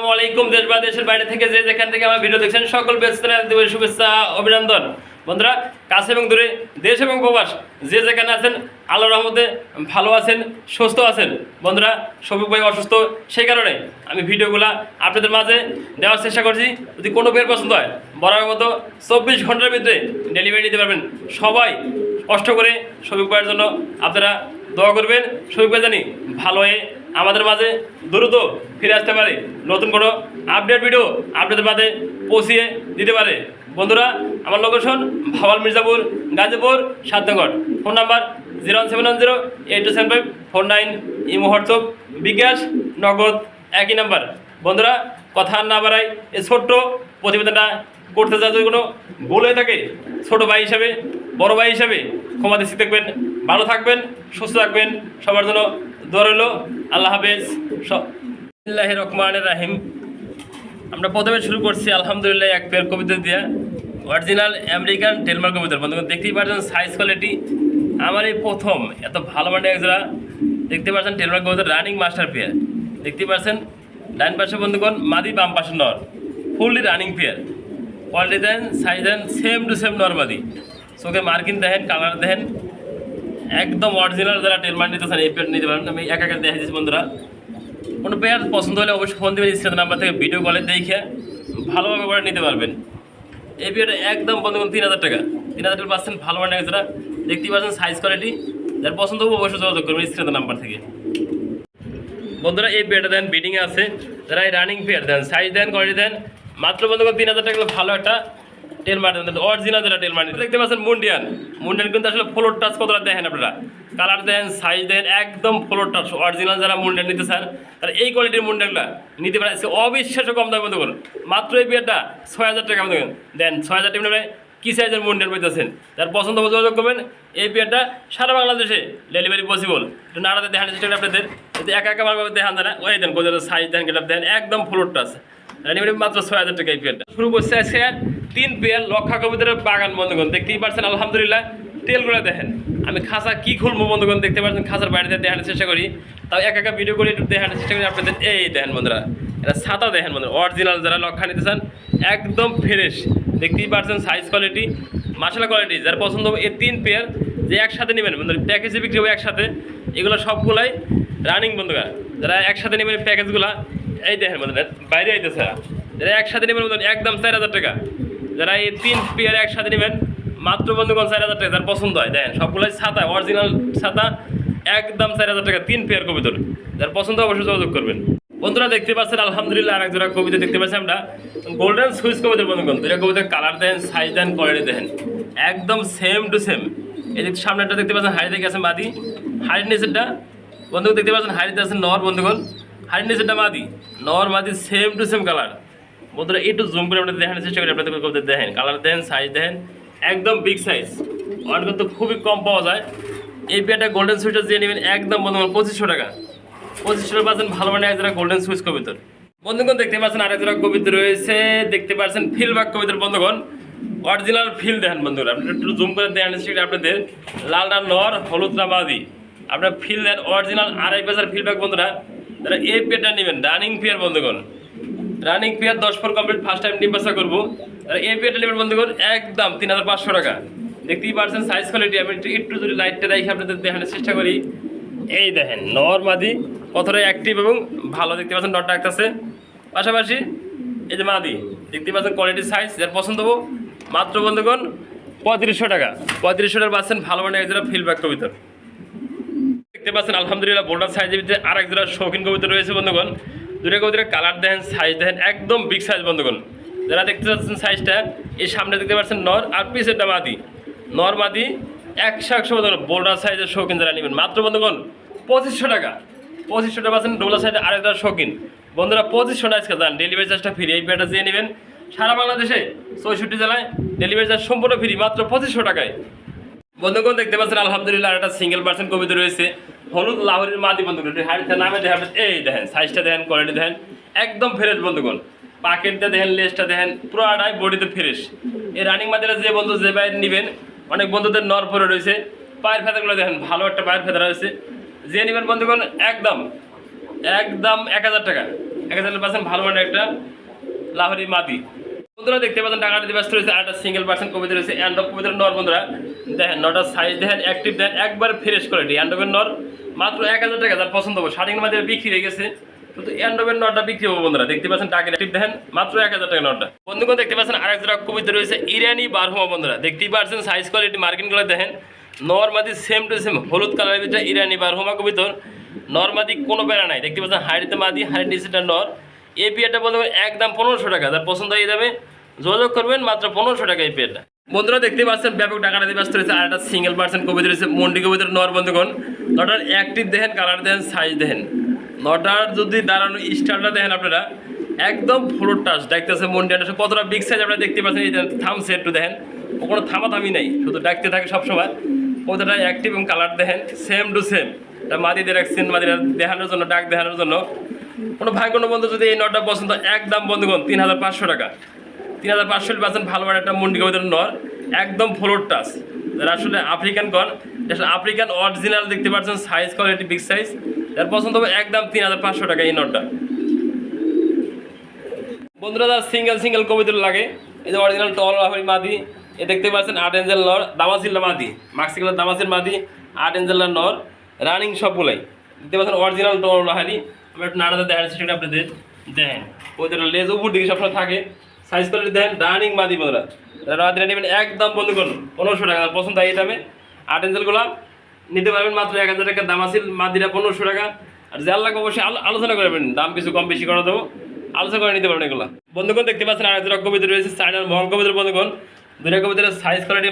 আসসালামু আলাইকুম। দেশ বা দেশের বাইরে থেকে যে যেখান থেকে আমার ভিডিও দেখছেন সকল ব্যক্তিদের শুভেচ্ছা অভিনন্দন। বন্ধুরা কাছে এবং দূরে দেশ এবং প্রবাস যে যেখানে আছেন আল্লাহর রহমতে ভালো আছেন, সুস্থ আছেন। বন্ধুরা শফিক ভাই অসুস্থ, সেই কারণে আমি ভিডিওগুলো আপনাদের মাঝে দেওয়ার চেষ্টা করছি। যদি কোনো বের পছন্দ হয় বরাবর মতো 24 ঘন্টার ভিতরে ডেলিভারি নিতে পারবেন। সবাই কষ্ট করে শফিক ভাইয়ের জন্য আপনারা দোয়া করবেন। শফিক ভাই জানি ভালো হয়ে আমাদের মাঝে দ্রুত ফিরে আসতে পারে, নতুন কোনো আপডেট ভিডিও আপনাদের মাঝে পৌঁছিয়ে দিতে পারে। বন্ধুরা আমার লোকেশন ভাওয়াল মির্জাপুর, গাজীপুর 7 নং। Phone number 07108275449। ইমো হোয়াটসঅ্যাপ বিকাশ নগদ একই নাম্বার। বন্ধুরা কথা না বাড়াই এই ছোট্ট প্রতিবেদনটা করতে যা যদি কোনো ভুল হয়ে থাকে ছোটো ভাই হিসাবে বড় ভাই হিসাবে ক্ষমা দৃষ্টি দেখবেন। ভালো থাকবেন, সুস্থ থাকবেন, সবার জন্য দোয়া রইল। আল্লাহ হাফেজ। বিসমিল্লাহির রহমানির রহিম। আমরা প্রথমে শুরু করছি আলহামদুলিল্লাহ এক পেয়ার কবিতা দিয়ে, অরিজিনাল আমেরিকান টেলমার কবিতা। বন্ধুগণ দেখতেই পাচ্ছেন সাইজ কোয়ালিটি আমার এই প্রথম এত ভালো মানে একজোড়া দেখতে পাচ্ছেন টেলমার কবিতা রানিং মাস্টার পেয়ার। দেখতেই পাচ্ছেন ডান পাশে বন্ধুগণ মাদি, বাম পাশে নর, fully running pair. Quality then, size then same to same নর্মাদি। চোখে মার্কিন দেখেন, কালার দেখেন একদম অরিজিনাল। যারা টেলমার নিতেছেন এই পেয়ার নিতে পারেন। আমি একা দেখা দিচ্ছি। বন্ধুরা কোনো পেয়ার পছন্দ হলে অবশ্যই ফোন দেবেন, স্ক্রিন নাম্বার থেকে ভিডিও কলে দেখে ভালোভাবে করে নিতে পারবেন। এই পেয়ারটা একদম বন্ধুগণ 3000 টাকা। 3000 টাকা পাচ্ছেন ভালো মানে যারা দেখতেই পাচ্ছেন সাইজ কোয়ালিটি। যার পছন্দ হবে অবশ্যই যোগাযোগ করবেন স্ক্রিন নাম্বার থেকে। বন্ধুরা এই পেয়ারটা দেন বিডিংয়ে আছে, যারা এই রানিং পেয়ার দেন, সাইজ দেন, কোয়ালিটি দেন, মাত্র বন্ধুগণ 3000 টাকা ভালো একটা টেলমার দেন, অরিজিনাল যারা টেলমার দেখতে পাচ্ছেন মুন্ডিয়ান। মুন্ডিয়ান কিন্তু আসলে ফ্লোর টাচ কতটা দেখেন আপনারা, কালার দেন, সাইজ দেন একদম ফ্লোর টাচ অরিজিনাল। যারা মুন্ডিয়ান নিতে চান তারা এই কোয়ালিটির মুন্ডিয়ানগুলা নিতে পারেন অবিশ্বাস্য কম দামে। বন্ধুগণ মাত্র এই পেয়ারটা 6000 টাকা বন্ধুগণ দেন। 6000 টাকা কী সাইজের মুন্ডিয়ান পেতেছেন, যার পছন্দ হবে যোগাযোগ করবেন। এই পেয়ারটা সারা বাংলাদেশে ডেলিভারি পসিবল। একটু নাড়াতে দেখান চেষ্টা করি আপনাদের, যদি একা একা ভাবে দেখান না ওই দেন কোথাও সাইজ দেন, গেট দেন একদম ফ্লোর টাচ মাত্র 6000 টাকা। এই পেয়ারটা শুরু করছে আজকে 3 পেয়ার লক্ষা কবিতার বাগান। বন্ধুগণ দেখতেই পাচ্ছেন আলহামদুলিল্লাহ তেলগুলো দেখেন। আমি খাঁচা কি খুলবো বন্ধুগণ দেখতে পাচ্ছেন, খাঁচার বাইরে দেখানোর চেষ্টা করি, তাও একা একা ভিডিও করে একটু দেখানোর চেষ্টা করি আপনাদের। এই দেখেন বন্ধুরা এটা ছাতা দেখেন বন্ধুরা, অরিজিনাল যারা লক্ষা নিতে চান একদম ফ্রেশ। দেখতেই পাচ্ছেন সাইজ কোয়ালিটি মাশাআল্লাহ কোয়ালিটি। যার পছন্দ হবে এই 3 পেয়ার যে একসাথে নেবেন বন্ধুরা, প্যাকেজে বিক্রি হবে একসাথে। এগুলো সবগুলাই রানিং বন্ধুরা, যারা একসাথে নেবেন প্যাকেজগুলো এই দেখেন বন্ধুরা বাইরে আইতেছে। যারা একসাথে নেবেন বন্ধুরা একদম 4000 টাকা। যারা এই 3 পেয়ার একসাথে নেবেন মাত্র বন্ধুগণ 4000 টাকা। যার পছন্দ হয় দেখেন সবগুলোই ছাতা, অরিজিনাল ছাতা একদম 4000 টাকা 3 পেয়ার কবিতর। যার পছন্দ অবশ্যই যোগাযোগ করবেন। বন্ধুরা দেখতে পাচ্ছেন আলহামদুলিল্লাহ আরেক জোড়া কবিতা দেখতে পাচ্ছি আমরা গোল্ডেন সুইচ কবিতার। বন্ধুগণ দুইটা কবিতার কালার দেন, সাইজ দেন, কোয়ালিটি দেখেন একদম সেম টু সেম। এই যে সামনেটা দেখতে পাচ্ছেন হাড়ি থেকে আছে মাদি, হাড়ির নিচেরটা বন্ধুগণ দেখতে পাচ্ছেন হাড়িতে আছে নর। বন্ধুগণ হাড়ির নিচেরটা মাদি, নর মাদি সেম টু সেম কালার। বন্ধুরা একটু জুম করে আপনাদের দেখানোর চেষ্টা করি আপনাদের কবিতা দেখেন, কালার দেন, সাইজ দেখেন একদম বিগ সাইজ। অনেক কিন্তু খুবই কম পাওয়া যায়। এই পেয়ারটা গোল্ডেন সুইচটা দিয়ে নেবেন একদম বন্ধুগণ 2500 টাকা। 2500 টাকা পাচ্ছেন ভালো মানে এক জোড়া গোল্ডেন সুইচ কবিতর। বন্ধুগণ দেখতে পাচ্ছেন আরেক জোড়া কবিতা রয়েছে, দেখতে পাচ্ছেন ফিলবাগ কবিতর। বন্ধুগণ অরিজিনাল ফিল দেখেন বন্ধুরা, আপনারা একটু জুম করে দেখানোর চেষ্টা করি আপনাদের। লালটা নর, হলুদটা মাদি, আপনার ফিল দেন অরিজিনাল 2.5 পেসার ফিলবাগ। বন্ধুরা তারা এই পেয়ারটা নেবেন রানিং পেয়ার। বন্ধুগণ রানিং পেয়ার 10 পর কমপ্লিট ফার্স্ট টাইম নির্বাচন করবো। এই পেয়ারটা নেবেন বন্ধুগণ একদম 3500 টাকা। দেখতেই পাচ্ছেন সাইজ কোয়ালিটি। আমি একটু যদি লাইটটা রেখে আপনাদের দেখানোর চেষ্টা করি, এই দেখেন নর মাদি কতটাই অ্যাক্টিভ এবং ভালো। দেখতে পাচ্ছেন নরটা আসতেছে পাশাপাশি এই যে মাদি দেখতে পাচ্ছেন কোয়ালিটি সাইজ। যার পছন্দ হবো মাত্র বন্ধুগণ 3500 টাকা। 3500 টাকা পাচ্ছেন ভালো মানে এক জোড়া ফিলব্যাক কবিতর। দেখতে পাচ্ছেন আলহামদুলিল্লাহ বোল্ডার সাইজের ভিতরে আরেক জোড়া শৌখিন কবিতা রয়েছে। বন্ধুগণ দুটো কবিতার কালার দেখেন, সাইজ দেখেন একদম বিগ সাইজ। বন্ধুগণ যারা দেখতে পাচ্ছেন সাইজটা, এই সামনে দেখতে পাচ্ছেন নর আর পিছেরটা মাদি, নর মাদি 100 বন্ধুগণ বোল্ডার সাইজের শৌখিন যারা নেবেন মাত্র বন্ধুগণ 2500 টাকা। 2500 টাকা পাচ্ছেন ডোলা সাইজের আরেকটা শৌখিন। বন্ধুরা 2500 টাকা আজকে যান, ডেলিভারি চার্জটা ফ্রি। এই পেয়ারটা দিয়ে নেবেন সারা বাংলাদেশে 64 জেলায় ডেলিভারি চার্জ সম্পূর্ণ ফ্রি মাত্র 2500 টাকায়। বন্ধুগণ দেখতে পাচ্ছেন আলহামদুলিল্লাহ একটা সিঙ্গেল পার্সেন্ট কবিতা রয়েছে, হলুদ লাহোরের মাদি। বন্ধুগণ হাড়িতে নামে দেখেন, এই দেখেন সাইজটা দেখেন, কোয়ালিটি দেখেন একদম ফ্রেশ। বন্ধুগণ পাকেটটা দেখেন, লেসটা দেখেন পুরোটাই বডিতে ফ্রেশ। এই রানিং মাদিরা যে বন্ধু যে বাইরে নেবেন, অনেক বন্ধুদের নর পরে রয়েছে, পায়ের ফেদাগুলো দেখেন ভালো একটা পায়ের ফেদা রয়েছে। যে নেবেন বন্ধুগণ একদম 1000 টাকা। 1,000% ভালো মানের একটা লাহোরি মাদি। বন্ধুরা দেখতে পাচ্ছেন টাকাটা ব্যস্ত রয়েছে, আর একটা সিঙ্গেল পার্সেন্ট কবিতা রয়েছে অ্যান্ডব কবিতার নর। বন্ধুরা দেখেন নটার সাইজ দেখেন, অ্যাক্টিভ দেখেন, একবার ফ্রেশ কোয়ালিটি অ্যান্ডবের নর মাত্র 1,000 টাকা। যার পছন্দ হবে শার্টিং মাঝে বিক্রি হয়ে গেছে, কিন্তু অ্যান্ডবের নরটা বিক্রি হবে। বন্ধুরা দেখতে পাচ্ছেন টাকা অ্যাক্টিভ দেখেন মাত্র 1,000 টাকা নরটা। বন্ধুগণ দেখতে পাচ্ছেন আরেক জোড়া কবিতা রয়েছে ইরানি বারহুমা। বন্ধুরা দেখতেই পাচ্ছেন সাইজ কোয়ালিটি মার্কিনগুলো দেখেন, নরমাদি সেম টু সেম হলুদ কালারের ভিতরে ইরানি বারহুমা কবিতর। নরমাদি কোনো বেড়া নাই, দেখতে পাচ্ছেন হাইটিতে মাদি, হাইট নিচেটা নর। এই পেয়ারটা বলতে একদম 1500 টাকা। যার পছন্দ হয়ে যাবে যোগাযোগ করবেন, মাত্র 1500 টাকা এই পেয়ারটা। বন্ধুরা দেখতে পাচ্ছেন ব্যাপক টাকাটা দিয়ে ব্যস্ত রয়েছে, আর একটা সিঙ্গেল পার্সেন্ট কবিতা রয়েছে মন্ডি কবিতার নর। বন্ধুগণ নটার অ্যাক্টিভ দেখেন, কালার দেখেন, সাইজ দেখেন, নটার যদি দাঁড়ানো স্টারটা দেখেন আপনারা একদম ফ্লোর টাচ ডাকতেছে মন্ডি। কতটা বিগ সাইজ আপনারা দেখতে পাচ্ছেন, এই থামছে একটু দেখেন, ও কোনো থামাথামি নাই, শুধু ডাকতে থাকে সবসময়। কতটা অ্যাক্টিভ এবং কালার দেখেন সেম টু সেম। এটা মাদিদের রাখছেন, মাদিরা দেখানোর জন্য, ডাক দেখানোর জন্য। কোনো ভাই কোনো বন্ধু যদি এই নটটা পছন্দ, একদম বন্ধুগণ 3,500 টাকা। 3,500 ভালো মানের একটা মন্ডি কবিতার নর, একদম ফ্লোর টাচ। যারা আসলে আফ্রিকান কন, আফ্রিকান অরিজিনাল দেখতে পাচ্ছেন, সাইজ কোয়ালিটি বিগ সাইজ। যার পছন্দ হবে একদম 3,500 টাকা এই নটটা। বন্ধুরা যারা সিঙ্গেল কবিতর লাগে, এই যে অরিজিনাল টল লাহোরি মাদি, এ দেখতে পাচ্ছেন 8 ইঞ্চের নর, দামাসিল্লা মাদি, মাক্সিকুলার দামাসির মাদি, 8 ইঞ্চের নর, রানিং সবগুলাই দেখতে পাচ্ছেন অরিজিনাল টল লাহোরি। আমরা একটু নাড়াতে দেখার সেটা আপনাদের দেখেন, ওদের লেজ উপর দিকে সবসময় থাকে, সাইজ কোয়ালিটি দেখেন, রানিং মাদি। বন্ধুরা রাত্রে নেবেন একদম বন্ধুগণ 1500 টাকা। পছন্দ এই দামে 8 ইঞ্চেলগুলো নিতে পারবেন মাত্র 1,000 টাকা। দামাসিল মাদিরা 1500 টাকা। আর যার লাগবে অবশ্যই আলোচনা করবেন, দাম কিছু কম বেশি করে দেবো, আলোচনা করে নিতে পারবেন এগুলো। বন্ধুগণ দেখতে পাচ্ছেন আর এক জোড়া কবিতা রয়েছে চায়নার মহল কবিতার। বন্ধুগণ দুইটা কবিতার সাইজ কোয়ালিটি